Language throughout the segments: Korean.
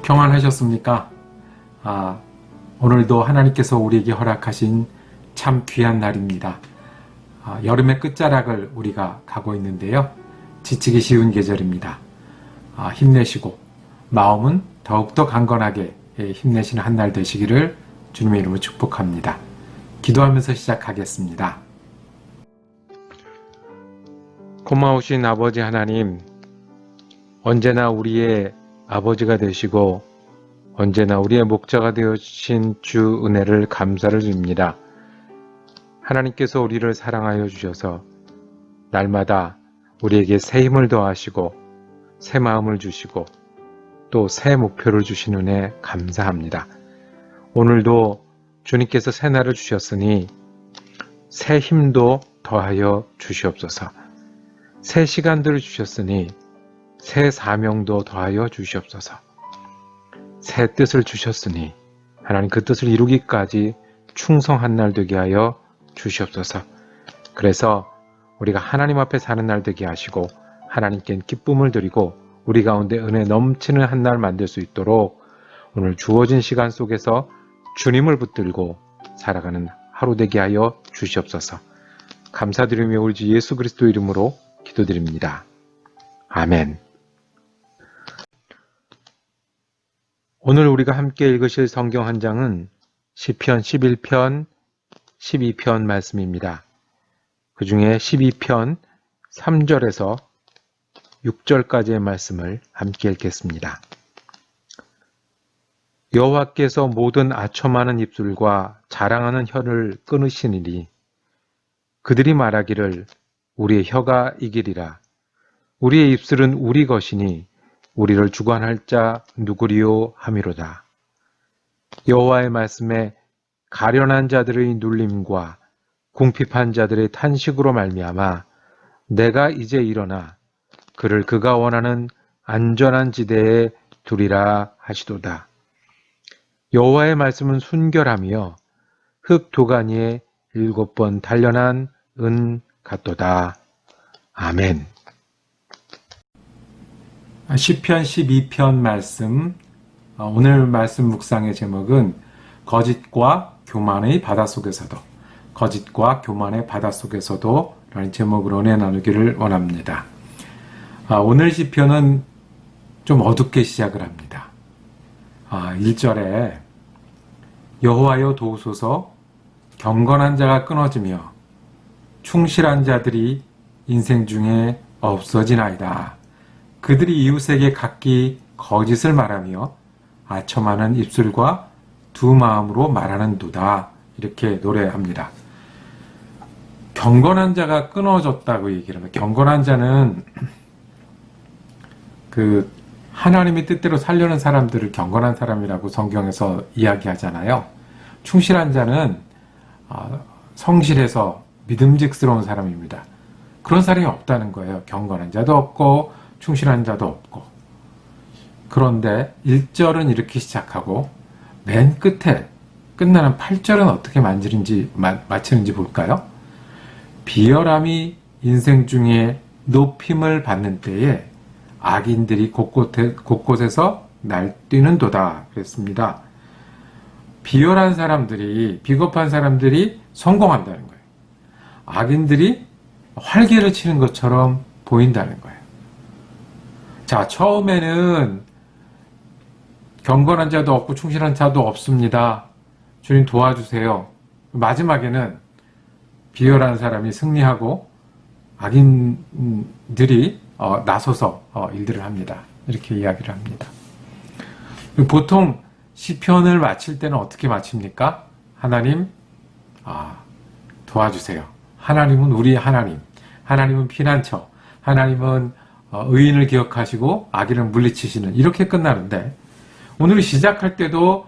평안하셨습니까? 오늘도 하나님께서 우리에게 허락하신 참 귀한 날입니다. 여름의 끝자락을 우리가 가고 있는데요. 지치기 쉬운 계절입니다. 힘내시고 마음은 더욱더 강건하게 힘내시는 한 날 되시기를 주님의 이름으로 축복합니다. 기도하면서 시작하겠습니다. 고마우신 아버지 하나님, 언제나 우리의 아버지가 되시고 언제나 우리의 목자가 되어주신 주 은혜를 감사를 드립니다. 하나님께서 우리를 사랑하여 주셔서 날마다 우리에게 새 힘을 더하시고 새 마음을 주시고 또 새 목표를 주신 은혜 감사합니다. 오늘도 주님께서 새 날을 주셨으니 새 힘도 더하여 주시옵소서. 새 시간들을 주셨으니 새 사명도 더하여 주시옵소서. 새 뜻을 주셨으니 하나님 그 뜻을 이루기까지 충성한 날 되게 하여 주시옵소서. 그래서 우리가 하나님 앞에 사는 날 되게 하시고 하나님께 기쁨을 드리고 우리 가운데 은혜 넘치는 한 날 만들 수 있도록 오늘 주어진 시간 속에서 주님을 붙들고 살아가는 하루 되게 하여 주시옵소서. 감사드리며 우리 주 예수 그리스도 이름으로 기도드립니다. 아멘. 오늘 우리가 함께 읽으실 성경 한 장은 시편 11편, 12편 말씀입니다. 그 중에 12편 3절에서 6절까지의 말씀을 함께 읽겠습니다. 여호와께서 모든 아첨하는 입술과 자랑하는 혀를 끊으시니리. 그들이 말하기를 우리의 혀가 이기리라. 우리의 입술은 우리 것이니 우리를 주관할 자 누구리요 하미로다. 여호와의 말씀에 가련한 자들의 눌림과 궁핍한 자들의 탄식으로 말미암아 내가 이제 일어나 그를 그가 원하는 안전한 지대에 두리라 하시도다. 여호와의 말씀은 순결하며 흙 도가니에 7번 단련한 은 같도다. 아멘. 시편 12편 말씀, 오늘 말씀 묵상의 제목은 거짓과 교만의 바닷속에서도, 거짓과 교만의 바닷속에서도 라는 제목으로 은혜 나누기를 원합니다. 오늘 시편은 좀 어둡게 시작을 합니다. 1절에 여호와여 도우소서, 경건한 자가 끊어지며 충실한 자들이 인생 중에 없어지나이다. 그들이 이웃에게 각기 거짓을 말하며 아첨하는 입술과 두 마음으로 말하는도다. 이렇게 노래합니다. 경건한 자가 끊어졌다고 얘기를 합니다. 경건한 자는 하나님의 뜻대로 살려는 사람들을 경건한 사람이라고 성경에서 이야기하잖아요. 충실한 자는 성실해서 믿음직스러운 사람입니다. 그런 사람이 없다는 거예요. 경건한 자도 없고 충실한 자도 없고. 그런데 1절은 이렇게 시작하고 맨 끝에 끝나는 8절은 어떻게 마치는지 볼까요? 비열함이 인생 중에 높임을 받는 때에 악인들이 곳곳에서 날뛰는도다 그랬습니다. 비열한 사람들이, 비겁한 사람들이 성공한다는 거예요. 악인들이 활개를 치는 것처럼 보인다는 거예요. 자, 처음에는 경건한 자도 없고 충실한 자도 없습니다. 주님 도와주세요. 마지막에는 비열한 사람이 승리하고 악인들이 나서서 일들을 합니다. 이렇게 이야기를 합니다. 보통 시편을 마칠 때는 어떻게 마칩니까? 하나님, 도와주세요. 하나님은 우리 하나님. 하나님은 피난처. 하나님은 의인을 기억하시고 악인을 물리치시는, 이렇게 끝나는데 오늘 시작할 때도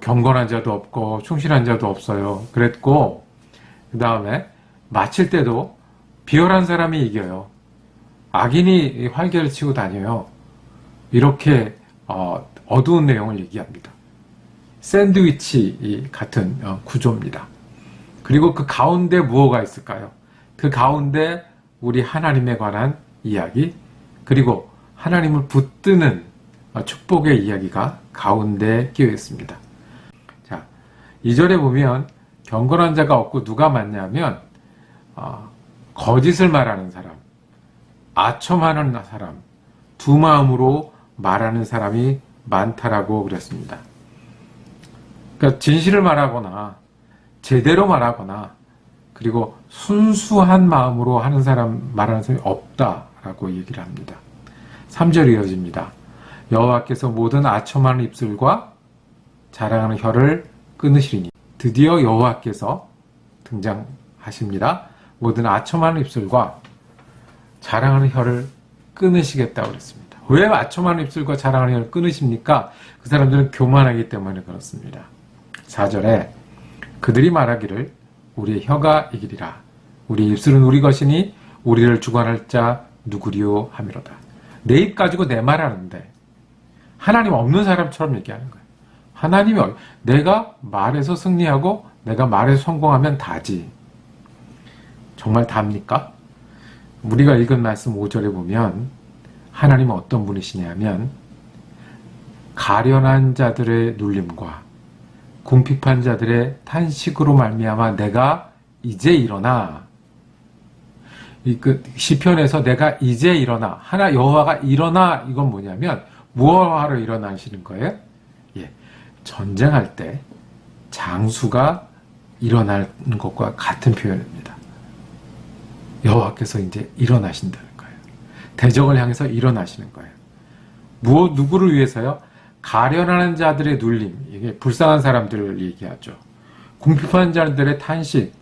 경건한 자도 없고 충실한 자도 없어요. 그랬고 그 다음에 마칠 때도 비열한 사람이 이겨요. 악인이 활개를 치고 다녀요. 이렇게 어두운 내용을 얘기합니다. 샌드위치 같은 구조입니다. 그리고 그 가운데 무엇가 있을까요? 그 가운데 우리 하나님에 관한 이야기, 그리고 하나님을 붙드는 축복의 이야기가 가운데 끼어 있습니다. 자, 2절에 보면 경건한 자가 없고 누가 많냐면 거짓을 말하는 사람, 아첨하는 사람, 두 마음으로 말하는 사람이 많다라고 그랬습니다. 그러니까 진실을 말하거나 제대로 말하거나 그리고 순수한 마음으로 하는 사람, 말하는 사람이 없다라고 얘기를 합니다. 3절이 이어집니다. 여호와께서 모든 아첨하는 입술과 자랑하는 혀를 끊으시리니. 드디어 여호와께서 등장하십니다. 모든 아첨하는 입술과 자랑하는 혀를 끊으시겠다고 그랬습니다. 왜 아첨하는 입술과 자랑하는 혀를 끊으십니까? 그 사람들은 교만하기 때문에 그렇습니다. 4절에 그들이 말하기를 우리의 혀가 이기리라. 우리의 입술은 우리 것이니 우리를 주관할 자 누구리요 하미로다. 내 입 가지고 내 말하는데 하나님 없는 사람처럼 얘기하는 거예요. 하나님이 내가 말해서 승리하고 내가 말해서 성공하면 다지. 정말 답니까? 우리가 읽은 말씀 5절에 보면 하나님은 어떤 분이시냐면 가련한 자들의 눌림과 궁핍한 자들의 탄식으로 말미암아 내가 이제 일어나. 시편에서 내가 이제 일어나. 하나 여호와가 일어나. 이건 뭐냐면 무엇하러 일어나시는 거예요? 예, 전쟁할 때 장수가 일어나는 것과 같은 표현입니다. 여호와께서 이제 일어나신다는 거예요. 대적을 향해서 일어나시는 거예요. 누구를 위해서요? 가련하는 자들의 눌림, 이게 불쌍한 사람들을 얘기하죠. 궁핍한 자들의 탄식,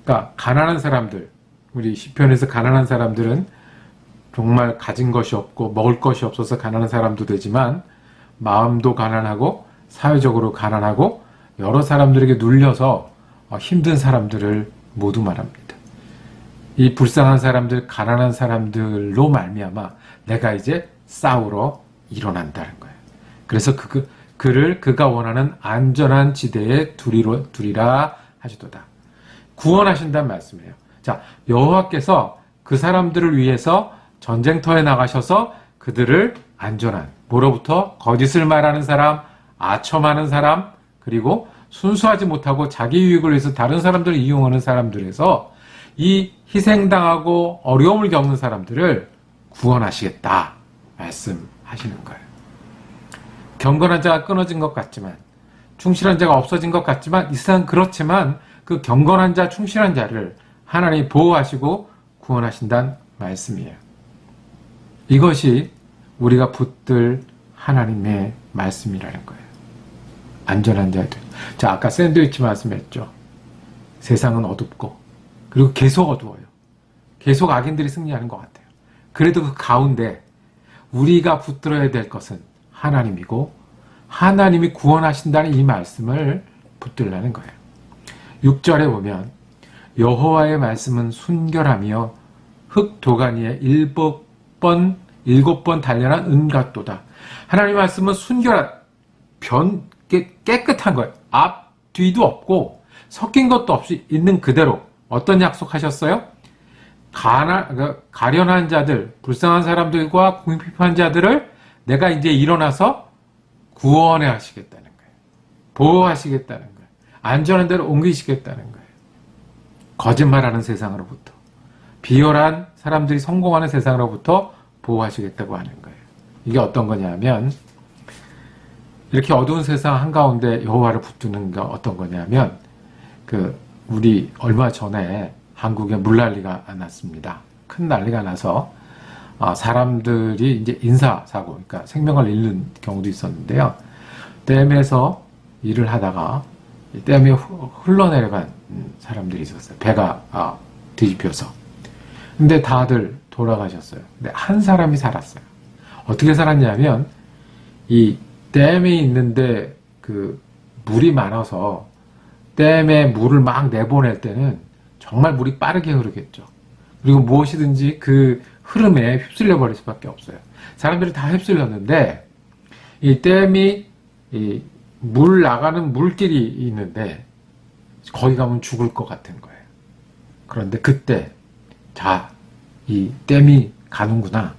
그러니까 가난한 사람들, 우리 시편에서 가난한 사람들은 정말 가진 것이 없고 먹을 것이 없어서 가난한 사람도 되지만 마음도 가난하고 사회적으로 가난하고 여러 사람들에게 눌려서 힘든 사람들을 모두 말합니다. 이 불쌍한 사람들, 가난한 사람들로 말미암아 내가 이제 싸우러 일어난다는 거예요. 그래서 그가 원하는 안전한 지대에 두리라 하시도다. 구원하신다는 말씀이에요. 자, 여호와께서 그 사람들을 위해서 전쟁터에 나가셔서 그들을 안전한, 뭐로부터? 거짓을 말하는 사람, 아첨하는 사람, 그리고 순수하지 못하고 자기 유익을 위해서 다른 사람들을 이용하는 사람들에서 이 희생당하고 어려움을 겪는 사람들을 구원하시겠다 말씀하시는 거예요. 경건한 자가 끊어진 것 같지만, 충실한 자가 없어진 것 같지만, 이 세상 그렇지만 그 경건한 자, 충실한 자를 하나님이 보호하시고 구원하신다는 말씀이에요. 이것이 우리가 붙들 하나님의 말씀이라는 거예요. 안전한 자들. 자, 아까 샌드위치 말씀했죠. 세상은 어둡고 그리고 계속 어두워요. 계속 악인들이 승리하는 것 같아요. 그래도 그 가운데 우리가 붙들어야 될 것은 하나님이고 하나님이 구원하신다는 이 말씀을 붙들라는 거예요. 6절에 보면 여호와의 말씀은 순결하며 흙 도가니에 7번 단련한 은같도다. 하나님의 말씀은 순결한, 깨끗한 거예요. 앞, 뒤도 없고 섞인 것도 없이 있는 그대로. 어떤 약속하셨어요? 가련한 자들, 불쌍한 사람들과 궁핍한 자들을 내가 이제 일어나서 구원해 하시겠다는 거예요. 보호하시겠다는 거예요. 안전한 데로 옮기시겠다는 거예요. 거짓말하는 세상으로부터, 비열한 사람들이 성공하는 세상으로부터 보호하시겠다고 하는 거예요. 이게 어떤 거냐면 이렇게 어두운 세상 한가운데 여호와를 붙드는 게 어떤 거냐면 우리 얼마 전에 한국에 물난리가 났습니다. 큰 난리가 나서 사람들이 이제 인사사고, 그러니까 생명을 잃는 경우도 있었는데요. 댐에서 일을 하다가 댐에 흘러내려간 사람들이 있었어요. 배가 뒤집혀서. 근데 다들 돌아가셨어요. 근데 한 사람이 살았어요. 어떻게 살았냐면 이 댐에 있는데 물이 많아서 댐에 물을 막 내보낼 때는 정말 물이 빠르게 흐르겠죠. 그리고 무엇이든지 그 흐름에 휩쓸려 버릴 수밖에 없어요. 사람들이 다 휩쓸렸는데 이 댐이 물 나가는 물길이 있는데 거기 가면 죽을 것 같은 거예요. 그런데 그때 이 댐이 가는구나.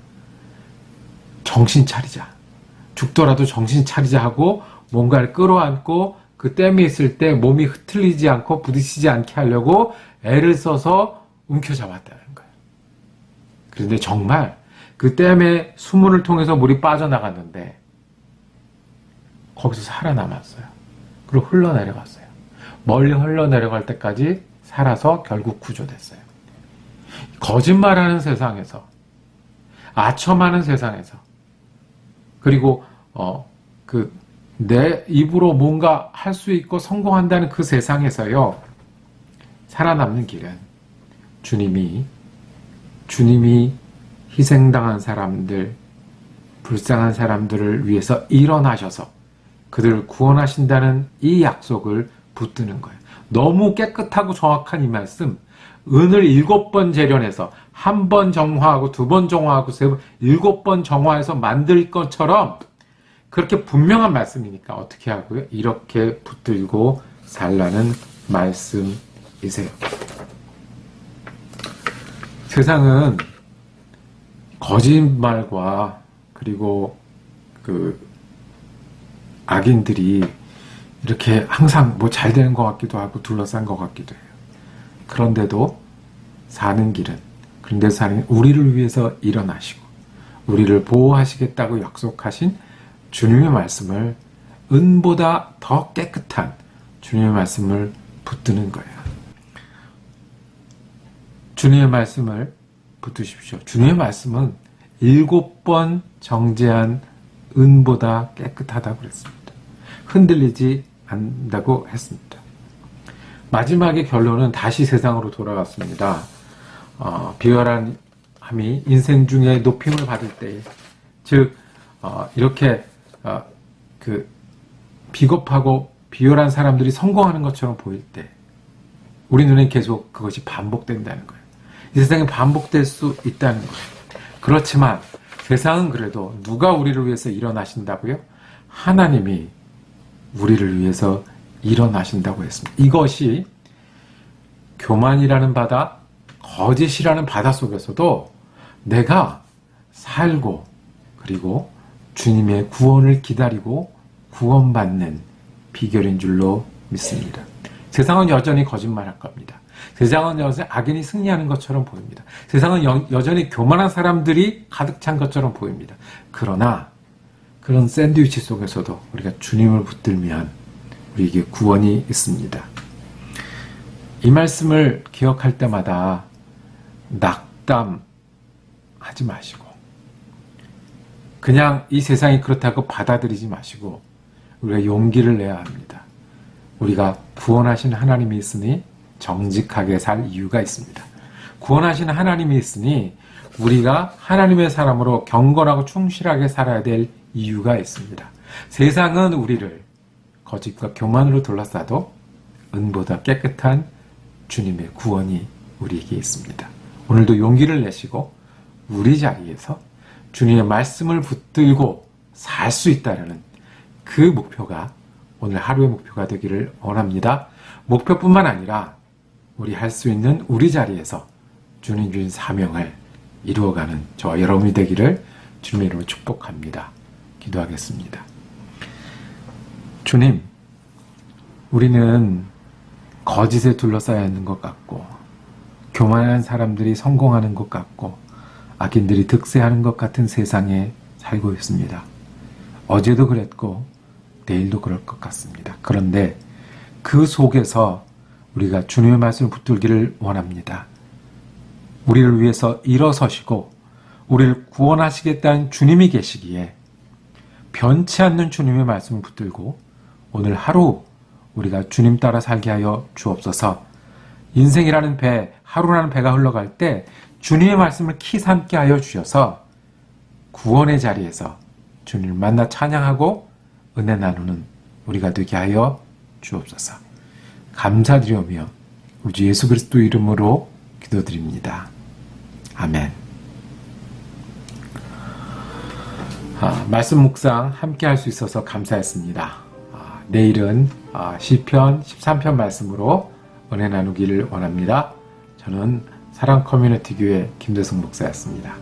정신 차리자. 죽더라도 정신 차리자 하고 뭔가를 끌어안고 그 댐에 있을 때 몸이 흐트리지 않고 부딪히지 않게 하려고 애를 써서 움켜잡았다는 거예요. 그런데 정말 그 댐의 수문을 통해서 물이 빠져나갔는데 거기서 살아남았어요. 그리고 흘러내려갔어요. 멀리 흘러내려갈 때까지 살아서 결국 구조됐어요. 거짓말하는 세상에서, 아첨하는 세상에서, 그리고 내 입으로 뭔가 할 수 있고 성공한다는 그 세상에서요, 살아남는 길은 주님이 희생당한 사람들, 불쌍한 사람들을 위해서 일어나셔서 그들을 구원하신다는 이 약속을 붙드는 거예요. 너무 깨끗하고 정확한 이 말씀, 은을 7번 재련해서 1번 정화하고 2번 정화하고 3번, 7번 정화해서 만들 것처럼 그렇게 분명한 말씀이니까 어떻게 하고요? 이렇게 붙들고 살라는 말씀이세요. 세상은 거짓말과 그리고 악인들이 이렇게 항상 뭐 잘 되는 것 같기도 하고 둘러싼 것 같기도 해요. 그런데도 사는 길은, 그런데 사는 우리를 위해서 일어나시고 우리를 보호하시겠다고 약속하신 주님의 말씀을, 은보다 더 깨끗한 주님의 말씀을 붙드는 거예요. 주님의 말씀을 붙드십시오. 주님의 말씀은 7번 정제한 은보다 깨끗하다고 그랬습니다. 흔들리지 않는다고 했습니다. 마지막의 결론은 다시 세상으로 돌아갔습니다. 비열함이 인생 중에 높임을 받을 때, 즉 이렇게 비겁하고 비열한 사람들이 성공하는 것처럼 보일 때 우리 눈에 계속 그것이 반복된다는 거예요. 이 세상에 반복될 수 있다는 거예요. 그렇지만 세상은 그래도 누가 우리를 위해서 일어나신다고요? 하나님이 우리를 위해서 일어나신다고 했습니다. 이것이 교만이라는 바다, 거짓이라는 바다 속에서도 내가 살고 그리고 주님의 구원을 기다리고 구원받는 비결인 줄로 믿습니다. 세상은 여전히 거짓말할 겁니다. 세상은 여전히 악인이 승리하는 것처럼 보입니다. 세상은 여전히 교만한 사람들이 가득 찬 것처럼 보입니다. 그러나 그런 샌드위치 속에서도 우리가 주님을 붙들면 우리에게 구원이 있습니다. 이 말씀을 기억할 때마다 낙담하지 마시고 그냥 이 세상이 그렇다고 받아들이지 마시고 우리가 용기를 내야 합니다. 우리가 구원하신 하나님이 있으니 정직하게 살 이유가 있습니다. 구원하신 하나님이 있으니 우리가 하나님의 사람으로 경건하고 충실하게 살아야 될 이유가 있습니다. 세상은 우리를 거짓과 교만으로 둘러싸도 은보다 깨끗한 주님의 구원이 우리에게 있습니다. 오늘도 용기를 내시고 우리 자리에서 주님의 말씀을 붙들고 살 수 있다는 그 목표가 오늘 하루의 목표가 되기를 원합니다. 목표뿐만 아니라 우리 할 수 있는 우리 자리에서 주님 주신 사명을 이루어가는 저와 여러분이 되기를 주님의 이름으로 축복합니다. 기도하겠습니다. 주님, 우리는 거짓에 둘러싸여 있는 것 같고 교만한 사람들이 성공하는 것 같고 악인들이 득세하는 것 같은 세상에 살고 있습니다. 어제도 그랬고 내일도 그럴 것 같습니다. 그런데 그 속에서 우리가 주님의 말씀을 붙들기를 원합니다. 우리를 위해서 일어서시고 우리를 구원하시겠다는 주님이 계시기에 변치 않는 주님의 말씀을 붙들고 오늘 하루 우리가 주님 따라 살게 하여 주옵소서. 인생이라는 배, 하루라는 배가 흘러갈 때 주님의 말씀을 키 삼게 하여 주셔서 구원의 자리에서 주님을 만나 찬양하고 은혜 나누는 우리가 되게 하여 주옵소서. 감사드리오며 우리 주 예수 그리스도 이름으로 기도드립니다. 아멘. 말씀 묵상 함께 할 수 있어서 감사했습니다. 내일은 시편 13편 말씀으로 은혜 나누기를 원합니다. 저는 사랑 커뮤니티 교회 김대성 목사였습니다.